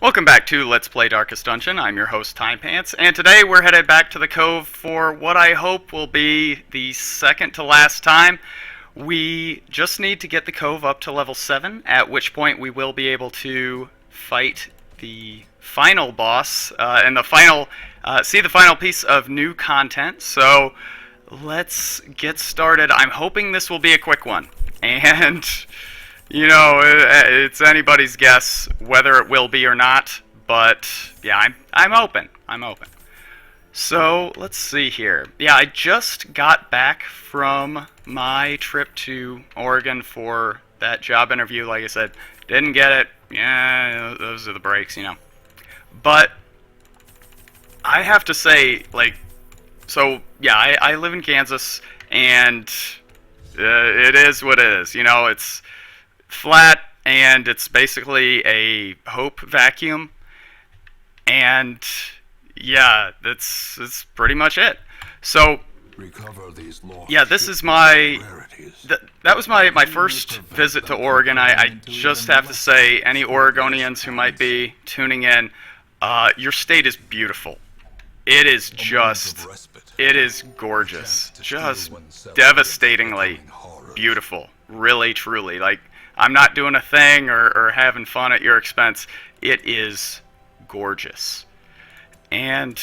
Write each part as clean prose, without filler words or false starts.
Welcome back to Let's Play Darkest Dungeon. I'm your host, Timepants, and today we're headed back to the Cove for what I hope will be the second to last time. We just need to get the Cove up to level 7, at which point we will be able to fight the final boss, and see the final piece of new content. So, let's get started. I'm hoping this will be a quick one, and you know, it's anybody's guess whether it will be or not, but yeah, I'm open. I'm open. So, let's see here. Yeah, I just got back from my trip to Oregon for that job interview. Like I said, didn't get it. Yeah, those are the breaks, you know. But I have to say, like, so yeah, I live in Kansas, and it is what it is. You know, it's flat, and it's basically a hope vacuum, and yeah, that's pretty much it. So yeah, this is my that was my first visit to Oregon. I just have to say, any Oregonians who might be tuning in, your state is beautiful. It is gorgeous, just devastatingly beautiful, really, truly. Like, I'm not doing a thing or having fun at your expense. It is gorgeous. And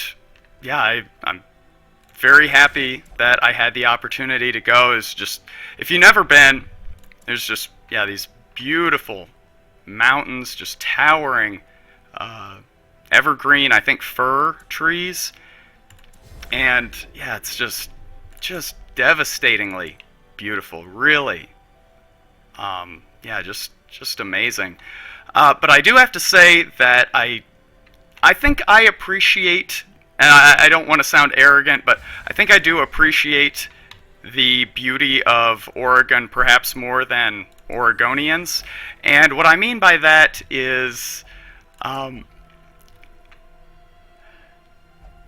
yeah, I'm very happy that I had the opportunity to go. It's just, if you've never been, there's just, yeah, these beautiful mountains, just towering, evergreen, I think fir trees. And yeah, it's just devastatingly beautiful, really. Yeah, just amazing. But I do have to say that I think I appreciate, and I don't want to sound arrogant, but I think I do appreciate the beauty of Oregon perhaps more than Oregonians. And what I mean by that is,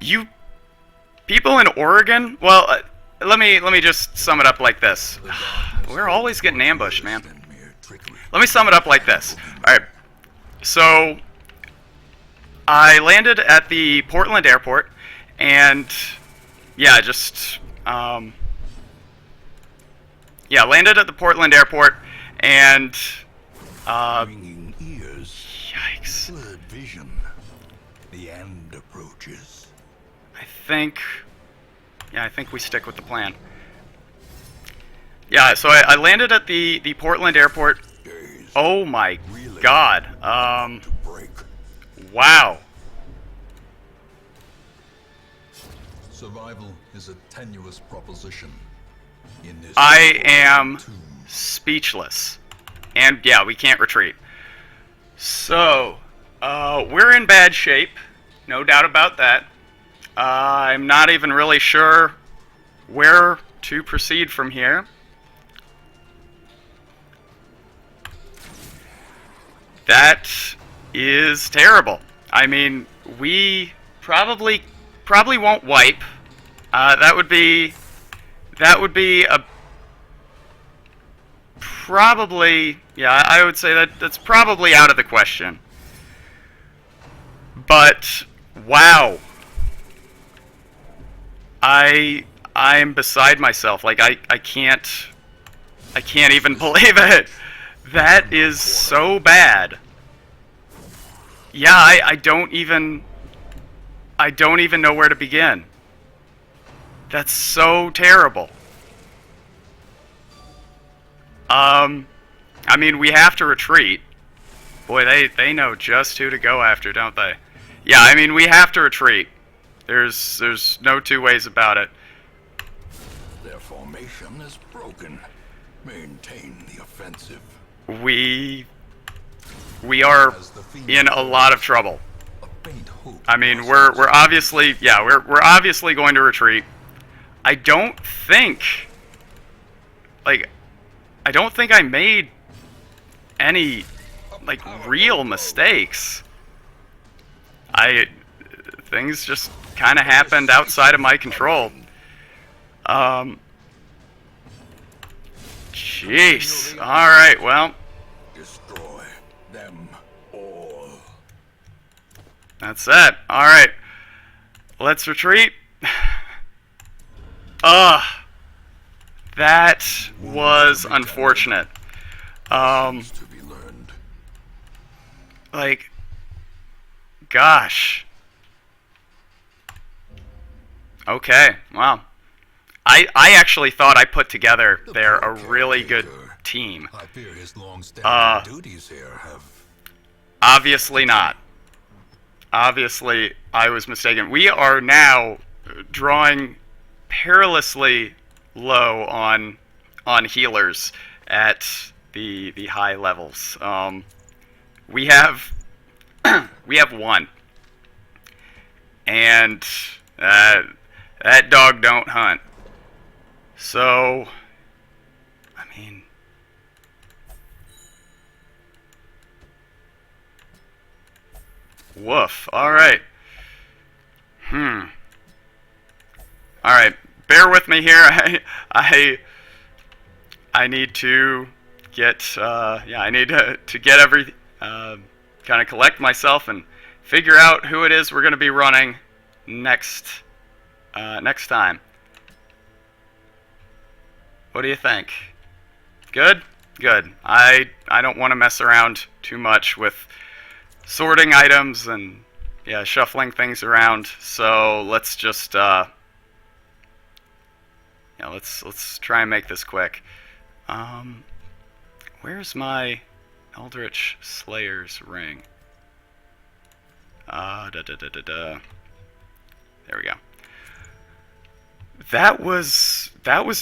you people in Oregon, well, let me just sum it up like this. We're always getting ambushed, man. Let me sum it up like this. Alright, so I landed at the Portland airport, and yeah, landed at the Portland airport, and yikes. Vision. The end approaches. I think we stick with the plan. Yeah, so I landed at the Portland airport. Oh my god. Wow. Survival is a tenuous proposition. In this I am speechless. And yeah, we can't retreat. So, we're in bad shape. No doubt about that. I'm not even really sure where to proceed from here. That is terrible. I mean, we probably won't wipe. That would be a probably, yeah, I would say that's probably out of the question. But wow, I'm beside myself. Like, I can't even believe it. That is so bad. Yeah, I don't even know where to begin. That's so terrible. I mean, we have to retreat. Boy, they know just who to go after, don't they? Yeah, I mean, we have to retreat. There's no two ways about it. Their formation is broken. Maintain the offensive. We are in a lot of trouble. I mean, we're obviously, yeah, we're obviously going to retreat. I don't think I made any, like, real mistakes. Things just kind of happened outside of my control. Jeez. Alright, well. Destroy them all. That's it. Alright. Let's retreat. Ugh. That was unfortunate. To be learned. Like, gosh. Okay, wow. I actually thought I put together there a really good team. I fear his long-standing duties here have... Obviously not. Obviously, I was mistaken. We are now drawing perilously low on healers at the high levels. We have we have one, and that dog don't hunt. So, I mean, woof. All right. All right. Bear with me here. I need to get I need to get every kind of collect myself and figure out who it is we're going to be running next time. What do you think? Good? Good. I don't want to mess around too much with sorting items and shuffling things around. So let's just let's try and make this quick. Where's my Eldritch Slayer's ring? There we go. That was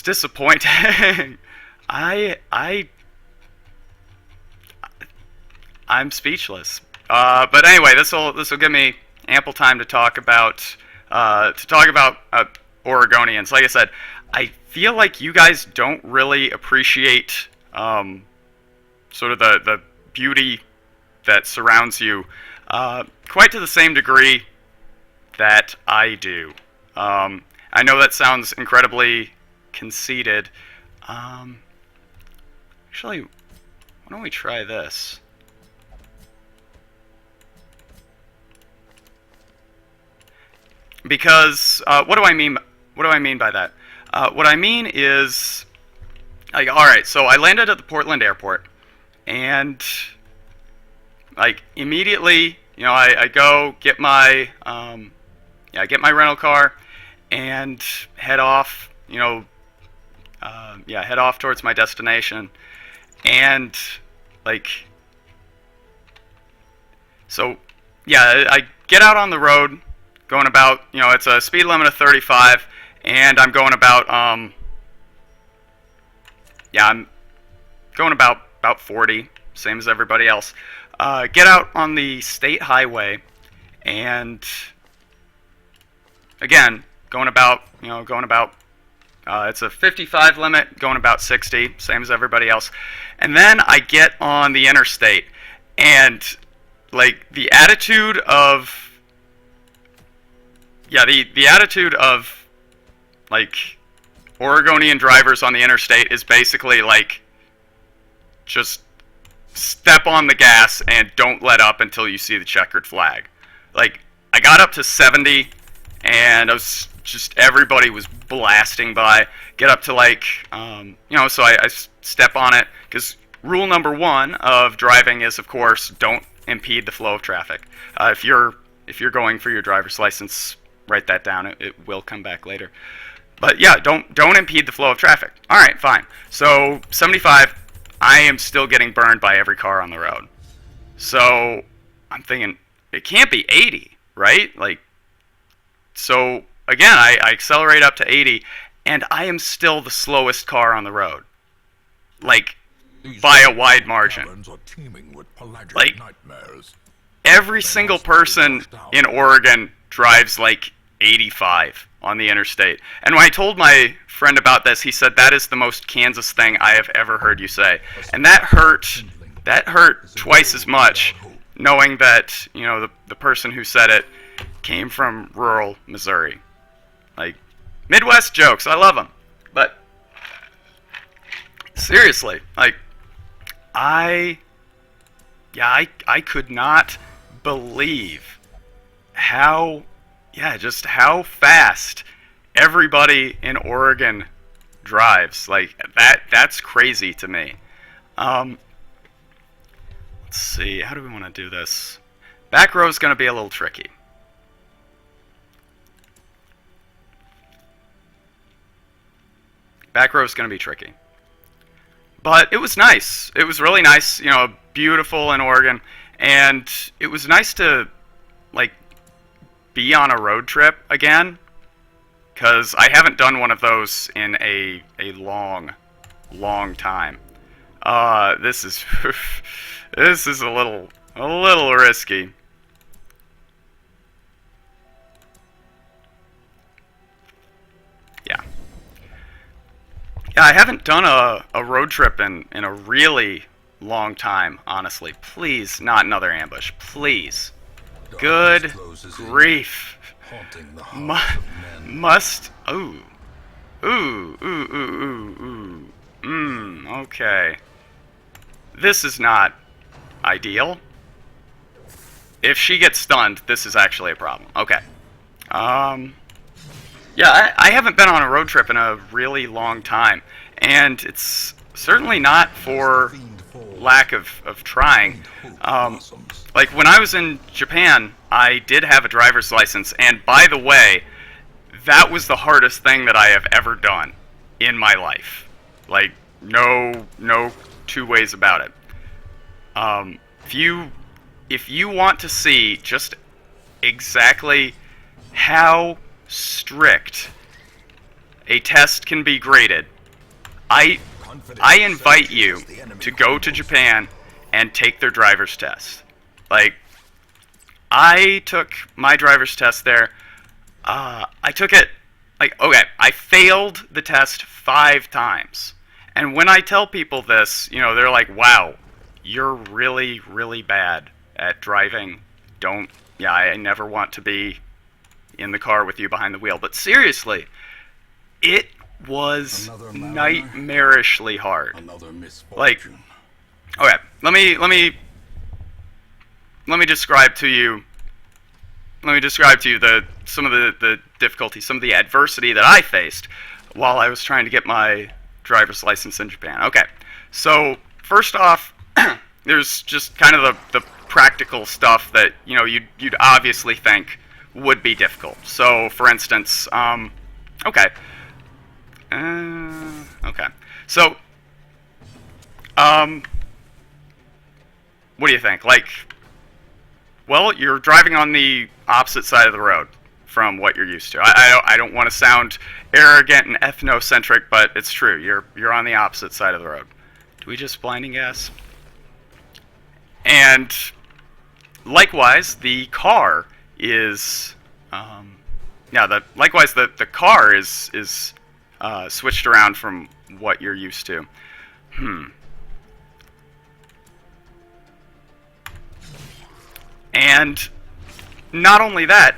disappointing. I'm speechless. But anyway, this will give me ample time to talk about Oregonians. Like I said, I feel like you guys don't really appreciate sort of the beauty that surrounds you quite to the same degree that I do. I know that sounds incredibly conceited. Actually, why don't we try this? Because what do I mean? What do I mean by that? What I mean is, like, all right. So I landed at the Portland airport, and like immediately, I go get my get my rental car and head off. Head off towards my destination, and like, so yeah, I get out on the road, going about, it's a speed limit of 35, and I'm going about, I'm going about 40, same as everybody else. Get out on the state highway, and again, going about, it's a 55 limit, going about 60, same as everybody else. And then I get on the interstate, and like the attitude of like Oregonian drivers on the interstate is basically like, just step on the gas and don't let up until you see the checkered flag. Like, I got up to 70, and I was just, everybody was blasting by. Get up to like, so I step on it, because rule number 1 of driving is, of course, don't impede the flow of traffic. If you're going for your driver's license, write that down. It will come back later. But yeah, don't impede the flow of traffic. All right, fine. So 75, I am still getting burned by every car on the road. So I'm thinking, it can't be 80, right? Like, so again, I accelerate up to 80, and I am still the slowest car on the road. Like, by a wide margin. Like, every single person in Oregon drives like 85 on the interstate. And when I told my friend about this, he said, that is the most Kansas thing I have ever heard you say. And that hurt twice as much, knowing that, the person who said it came from rural Missouri. Like, Midwest jokes, I love them. But seriously, like, I could not believe how, yeah, just how fast everybody in Oregon drives. Like, that's crazy to me. Let's see, how do we want to do this? Back row is going to be a little tricky. Back row is going to be tricky. But it was nice. It was really nice, you know, beautiful in Oregon. And it was nice to, like, be on a road trip again. Because I haven't done one of those in a long, long time. This is this is a little risky. Yeah. Yeah, I haven't done a road trip in a really long time, honestly. Please, not another ambush. Please. Good grief. Must. Ooh. Ooh, ooh, ooh, ooh, ooh. Okay. This is not ideal. If she gets stunned, this is actually a problem. Okay. Yeah, I haven't been on a road trip in a really long time, and it's certainly not for lack of trying. Like, when I was in Japan, I did have a driver's license, and by the way, that was the hardest thing that I have ever done in my life. Like, no two ways about it. If you want to see just exactly how strict a test can be graded, I invite you to go to Japan and take their driver's test. Like, I took my driver's test there. I took it, like, okay, I failed the test 5 times. And when I tell people this, you know, they're like, wow, you're really, really bad at driving. Yeah, I never want to be in the car with you behind the wheel. But seriously, it was nightmarishly hard. Like, okay, let me describe to you. Let me describe to you some of the difficulties, some of the adversity that I faced while I was trying to get my driver's license in Japan. Okay, so first off, there's just kind of the practical stuff that, you know, you'd obviously think would be difficult. So, for instance, okay. Okay. So, what do you think? Like, well, you're driving on the opposite side of the road from what you're used to. I don't want to sound arrogant and ethnocentric, but it's true. You're on the opposite side of the road. Do we just blinding gas? And likewise, the car is, likewise the car is switched around from what you're used to. And not only that,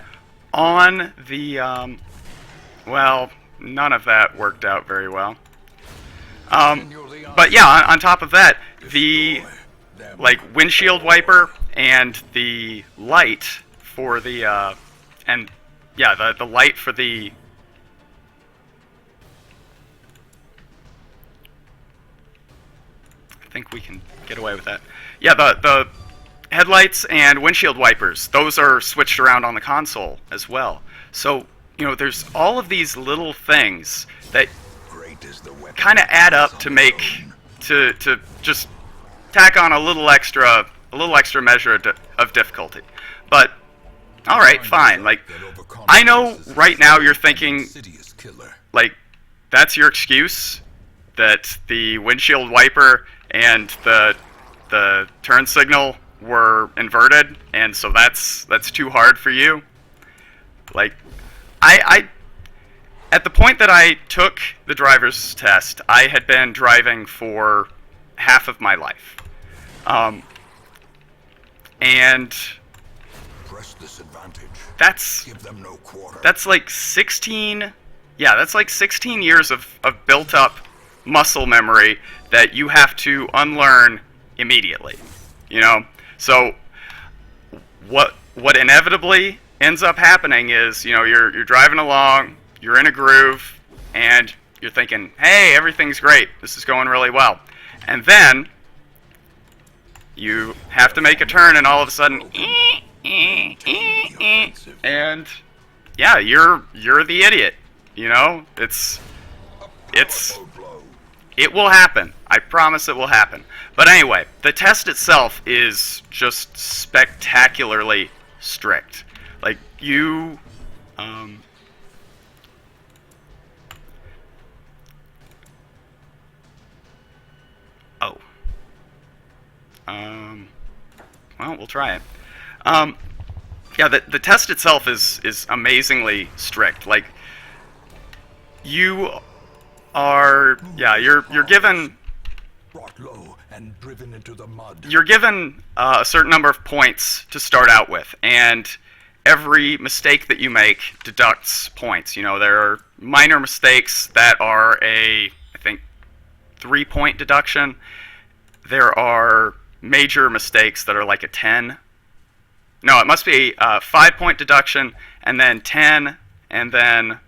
on the, well, none of that worked out very well. But yeah, on top of that, the, like, windshield wiper and the light for the, and yeah, the light for the, I think we can get away with that. Yeah, the headlights and windshield wipers, those are switched around on the console as well. So, you know, there's all of these little things that kind of add up to make, to just tack on a little extra measure of difficulty. But, alright, fine. Like, I know right now you're thinking, like, that's your excuse? That the windshield wiper and the turn signal were inverted, and so that's too hard for you? Like, I at the point that I took the driver's test, I had been driving for half of my life. And press this advantage. That's like 16, yeah, that's like 16 years of built up muscle memory that you have to unlearn immediately, you know? So what inevitably ends up happening is, you're driving along, you're in a groove, and you're thinking, hey, everything's great, this is going really well. And then you have to make a turn, and all of a sudden, and yeah, you're the idiot. It will happen. I promise it will happen. But anyway, the test itself is just spectacularly strict. Like, you, well, we'll try it. Yeah, the test itself is amazingly strict. Like, you are, yeah, you're given, Brought low and driven into the mud. you're given a certain number of points to start out with, and every mistake that you make deducts points. There are minor mistakes that are I think, 3-point deduction. There are major mistakes that are like a 10. No, it must be 5-point deduction, and then 10, and then,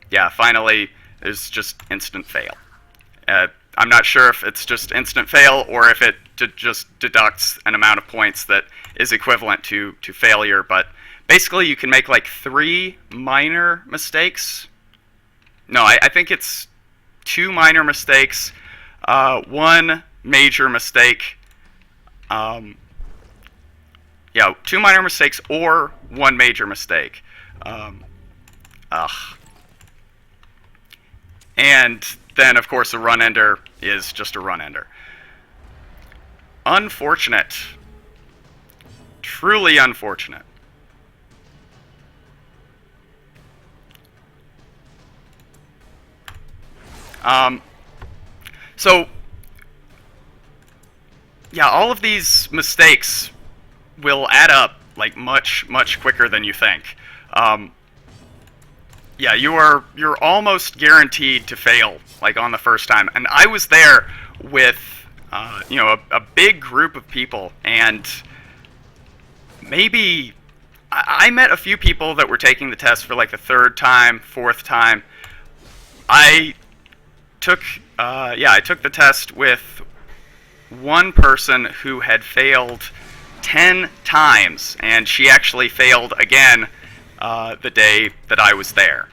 yeah, finally, there's just instant fail. I'm not sure if it's just instant fail or if it just deducts an amount of points that is equivalent to failure, but basically you can make like 3 minor mistakes. No, I think it's 2 minor mistakes, 1 major mistake, yeah, 2 minor mistakes or 1 major mistake. And then, of course, a run-ender is just a run-ender. Unfortunate. Truly unfortunate. So, yeah, all of these mistakes will add up like much quicker than you think. Yeah, you're almost guaranteed to fail like on the first time. And I was there with a big group of people, and maybe I met a few people that were taking the test for like the 3rd time, 4th time. I took the test with one person who had failed 10 times, and she actually failed again the day that I was there.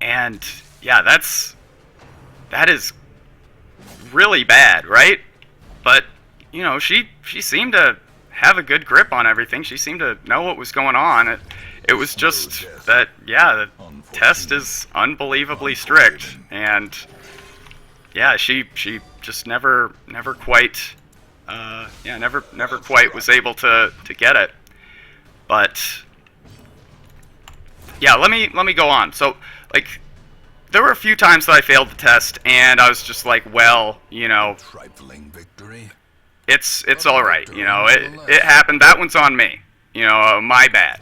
And yeah, that is really bad, right? But she seemed to have a good grip on everything. She seemed to know what was going on. It was just that, yeah, the test is unbelievably strict, and yeah, she just never quite never quite was able to get it. But yeah, let me go on. So, like, there were a few times that I failed the test, and I was just like, well, Trifling victory. it's all right. It happened. That one's on me. My bad.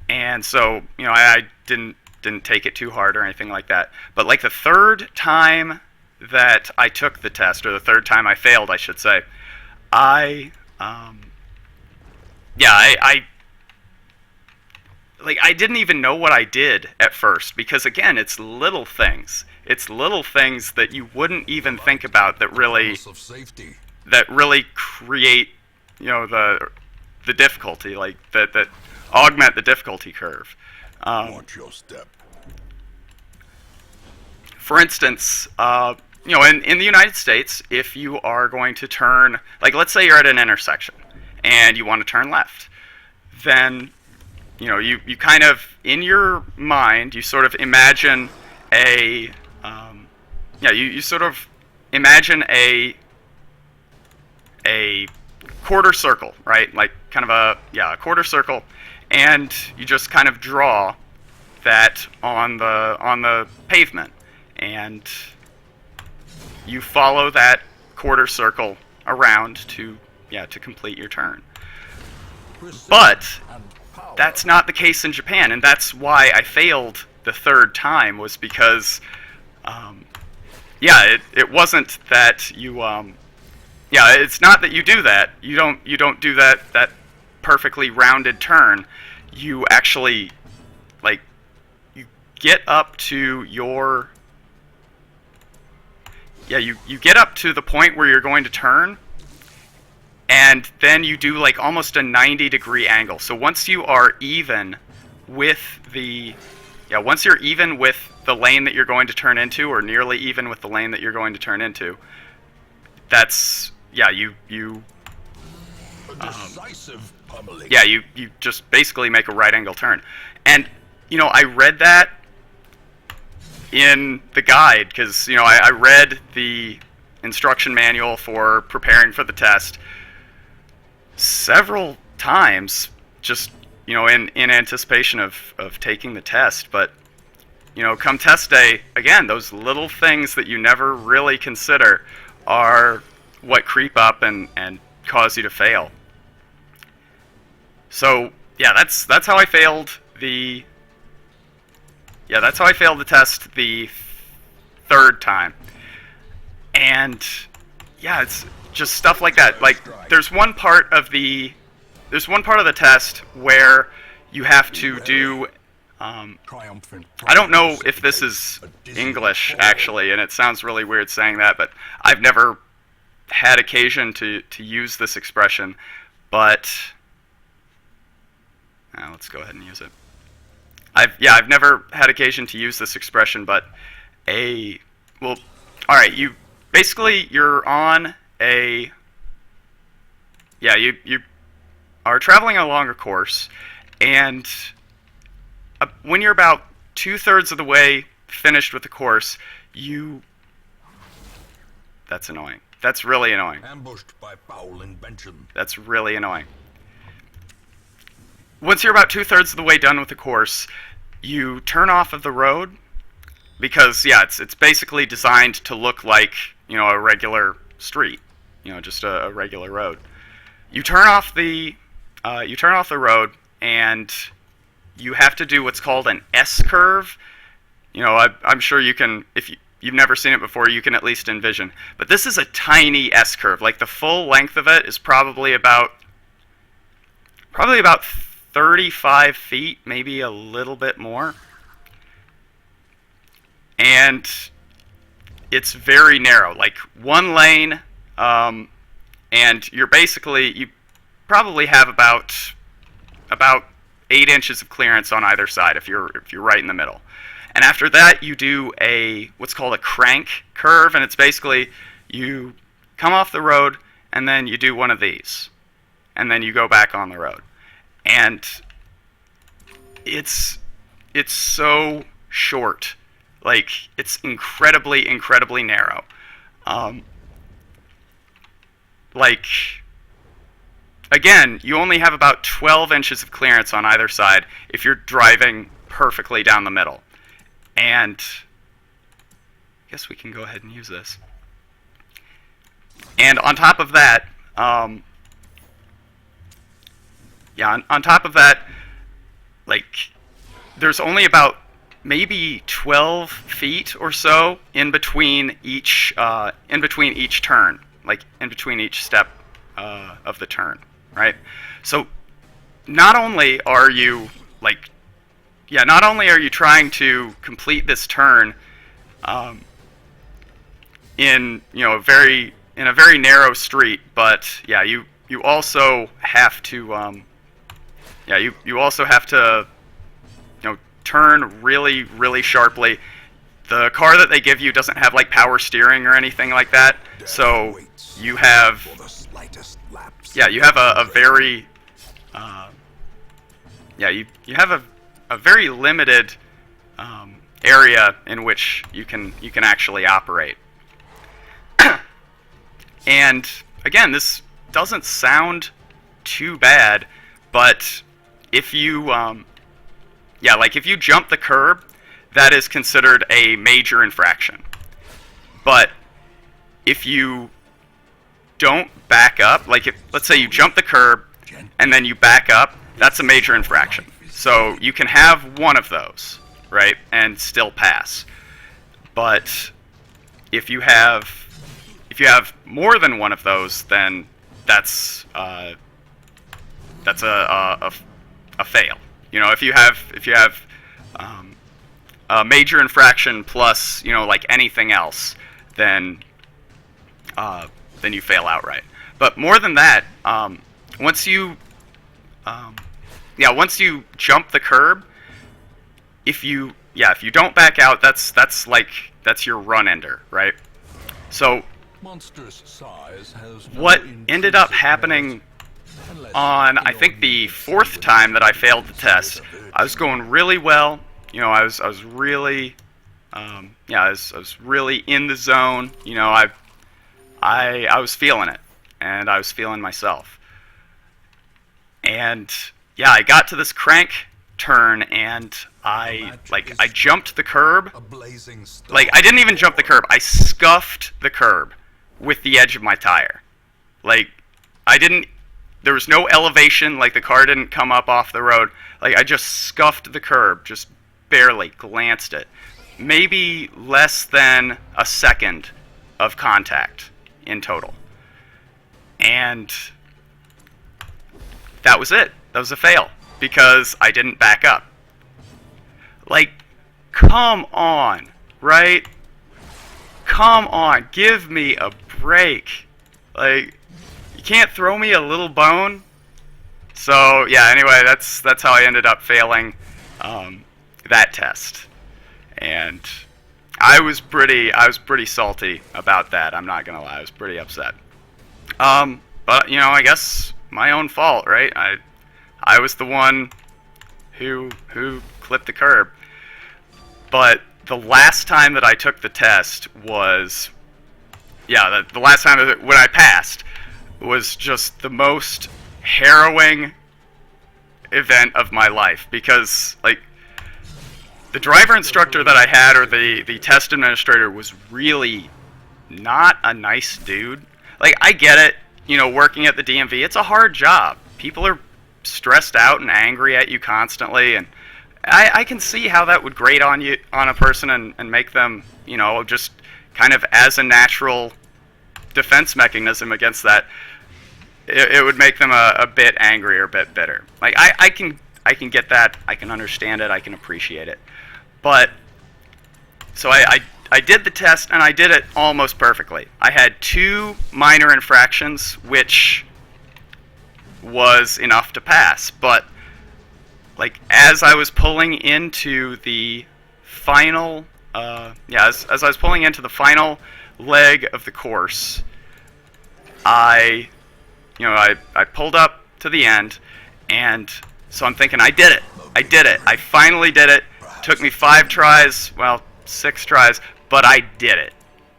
And so, I didn't take it too hard or anything like that. But like the 3rd time that I took the test, or the 3rd time I failed, I should say, I didn't even know what I did at first, because again, it's little things. It's little things that you wouldn't even think about that really create, the difficulty, like that augment the difficulty curve. Watch your step. For instance, in the United States, if you are going to turn, like, let's say you're at an intersection and you want to turn left, then you kind of, in your mind, you sort of imagine you sort of imagine a quarter circle, right? Like kind of a quarter circle, and you just kind of draw that on the pavement, and you follow that quarter circle around to complete your turn. But that's not the case in Japan, and that's why I failed the 3rd time, was because it wasn't that you it's not that you do that. You don't do that perfectly rounded turn, you actually, like, you get up to your, you get up to the point where you're going to turn, and then you do like almost a 90-degree angle. So once you are even with once you're even with the lane that you're going to turn into, or nearly even with the lane that you're going to turn into, that's, you decisive pummeling. you just basically make a right angle turn. And, I read that in the guide, because, I read the instruction manual for preparing for the test several times, just, in anticipation of taking the test. But, come test day, again, those little things that you never really consider are what creep up and cause you to fail. So, that's how I failed the test the third time. And it's just stuff like that. Like, there's one part of the test where you have to do, I don't know if this is English, actually, and it sounds really weird saying that, but I've never had occasion to use this expression, but let's go ahead and use it. I've never had occasion to use this expression, but alright, you're on a, you are traveling a longer course, and when you're about 2/3 of the way finished with the course, that's annoying. That's really annoying. Ambushed by foul invention. That's really annoying. Once you're about 2/3 of the way done with the course, you turn off of the road, because it's basically designed to look like, a regular street, just a regular road. You turn off the road, and you have to do what's called an S-curve. I'm sure you can, if you've never seen it before, you can at least envision. But this is a tiny S-curve. Like, the full length of it is probably about 35 feet, maybe a little bit more. And it's very narrow, like one lane, and you probably have about 8 inches of clearance on either side if you're right in the middle. And after that, you do what's called a crank curve, and it's basically you come off the road and then you do one of these, and then you go back on the road. And it's so short. Like, it's incredibly, incredibly narrow. Again, you only have about 12 inches of clearance on either side if you're driving perfectly down the middle. And I guess we can go ahead and use this. And on top of that, on top of that, like, there's only about maybe 12 feet or so in between each turn, like in between each step of the turn, right? So not only are you trying to complete this turn in a very narrow street, but you also have to you also have to turn really, really sharply. The car that they give you doesn't have like power steering or anything like that, so you have you have a very you have a very limited area in which you can actually operate. And again, this doesn't sound too bad, but if you if you jump the curb, that is considered a major infraction. But if you don't back up, like let's say you jump the curb and then you back up, that's a major infraction. So you can have one of those, right, and still pass. But if you have more than one of those, then that's that's a fail. You know, if you have a major infraction plus, you know, like anything else, then you fail outright. But more than that, once you jump the curb, if you don't back out, that's your run ender, right? So Monstrous size has what ended up happening on, I think, the fourth time that I failed the test, I was going really well. You know, I was really, I was really in the zone. You know, I was feeling it, and I was feeling myself. And yeah, I got to this crank turn, and I jumped the curb. Like, I didn't even jump the curb. I scuffed the curb with the edge of my tire. Like, there was no elevation, like the car didn't come up off the road. Like, I just scuffed the curb, just barely glanced it. Maybe less than a second of contact in total. And that was it. That was a fail, because I didn't back up. Like, come on, right? Come on, give me a break. Like, you can't throw me a little bone. So yeah, anyway, that's how I ended up failing that test, and I was pretty salty about that. I'm not gonna lie, I was pretty upset. But you know, I guess my own fault, right? I was the one who clipped the curb. But the last time that I took the test was, the last time when I passed was just the most harrowing event of my life, because like the driver instructor that I had, or the test administrator, was really not a nice dude. Like, I get it, you know, working at the DMV, it's a hard job. People are stressed out and angry at you constantly, and I can see how that would grate on a person and make them, you know, just kind of as a natural defense mechanism against that, it would make them a bit angry or a bit bitter. Like, I can get that, I can understand it, I can appreciate it. But so I did the test, and I did it almost perfectly. I had 2 minor infractions, which was enough to pass. But like, as I was pulling into the final, as I was pulling into the final leg of the course, I pulled up to the end, and so I'm thinking, I did it. I finally did it. Took me 5 tries, well, 6 tries, but I did it.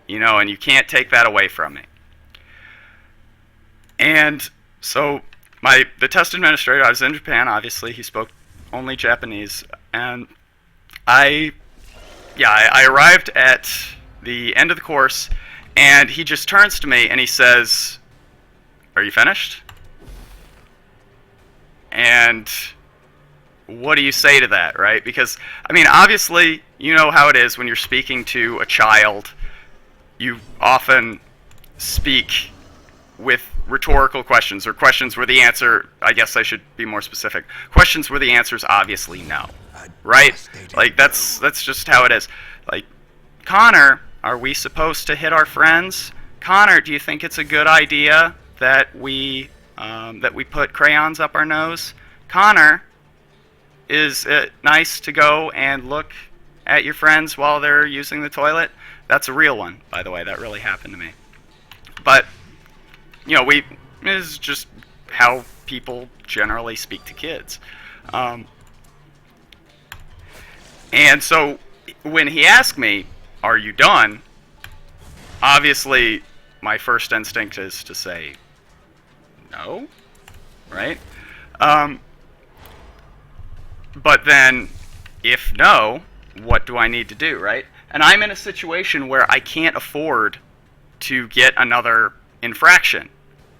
You know, and you can't take that away from me. And so the test administrator, I was in Japan, obviously, he spoke only Japanese, and I arrived at the end of the course, and he just turns to me and he says, "Are you finished?" And what do you say to that, right? Because, I mean, obviously, you know how it is when you're speaking to a child. You often speak with rhetorical questions, or questions where the answer, I guess I should be more specific, questions where the answer is obviously no, right? Like, that's just how it is. Like, Connor, are we supposed to hit our friends? Connor, do you think it's a good idea that we put crayons up our nose? Connor, is it nice to go and look at your friends while they're using the toilet? That's a real one, by the way. That really happened to me. But, you know, is just how people generally speak to kids. And so when he asked me, "Are you done?" obviously my first instinct is to say no, right? But then, if no, what do I need to do, right? And I'm in a situation where I can't afford to get another infraction.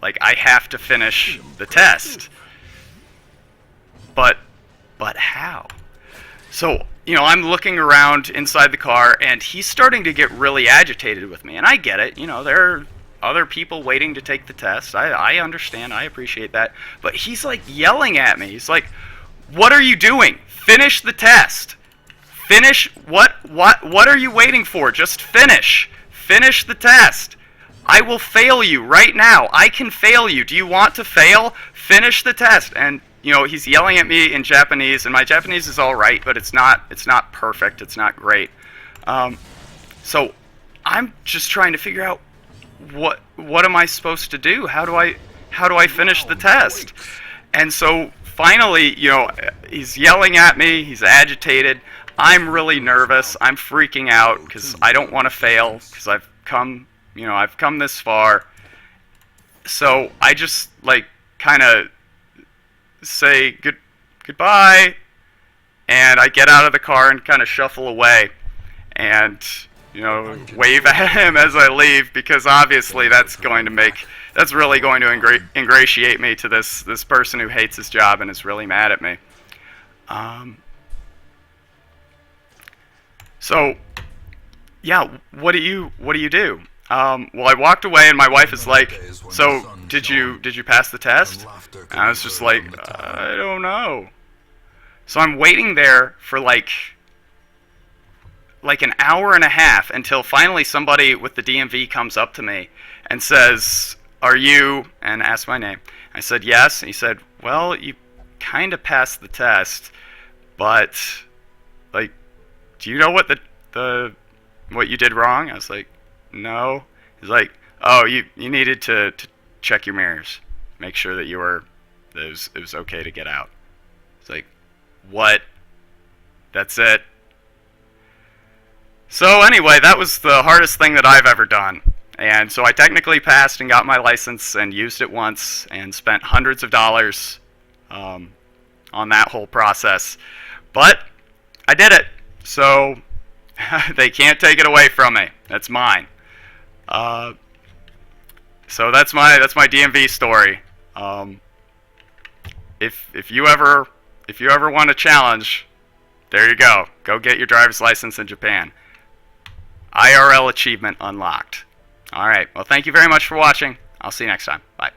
Like, I have to finish the test. But how? So, you know, I'm looking around inside the car, and he's starting to get really agitated with me. And I get it. You know, other people waiting to take the test. I understand. I appreciate that. But he's like yelling at me. He's like, "What are you doing? Finish the test. Finish what are you waiting for? Just finish. Finish the test. I will fail you right now. I can fail you. Do you want to fail? Finish the test." And he's yelling at me in Japanese, and my Japanese is all right, but it's not perfect. It's not great. So I'm just trying to figure out what am I supposed to do? How do I finish the test? And so finally, he's yelling at me. He's agitated. I'm really nervous. I'm freaking out because I don't want to fail because I've come this far. So I just kind of say goodbye, and I get out of the car and kind of shuffle away, and wave at him as I leave, because obviously that's really going to ingratiate me to this person who hates his job and is really mad at me. So yeah, what do you do? Well, I walked away, and my wife is like, "So did you pass the test?" And I was just like, "I don't know." So I'm waiting there for like an hour and a half until finally somebody with the DMV comes up to me and says, "Are you?" and asks my name. I said, "Yes." And he said, "Well, you kind of passed the test, but do you know what what you did wrong?" I was like, "No." He's like, "Oh, you needed to check your mirrors, make sure that it was okay to get out." It's like, what? That's it? So anyway, that was the hardest thing that I've ever done. And so I technically passed and got my license and used it once and spent hundreds of dollars on that whole process. But I did it. So they can't take it away from me. That's mine. So that's my DMV story. If you ever want a challenge, there you go. Go get your driver's license in Japan. IRL achievement unlocked. All right. Well, thank you very much for watching. I'll see you next time. Bye.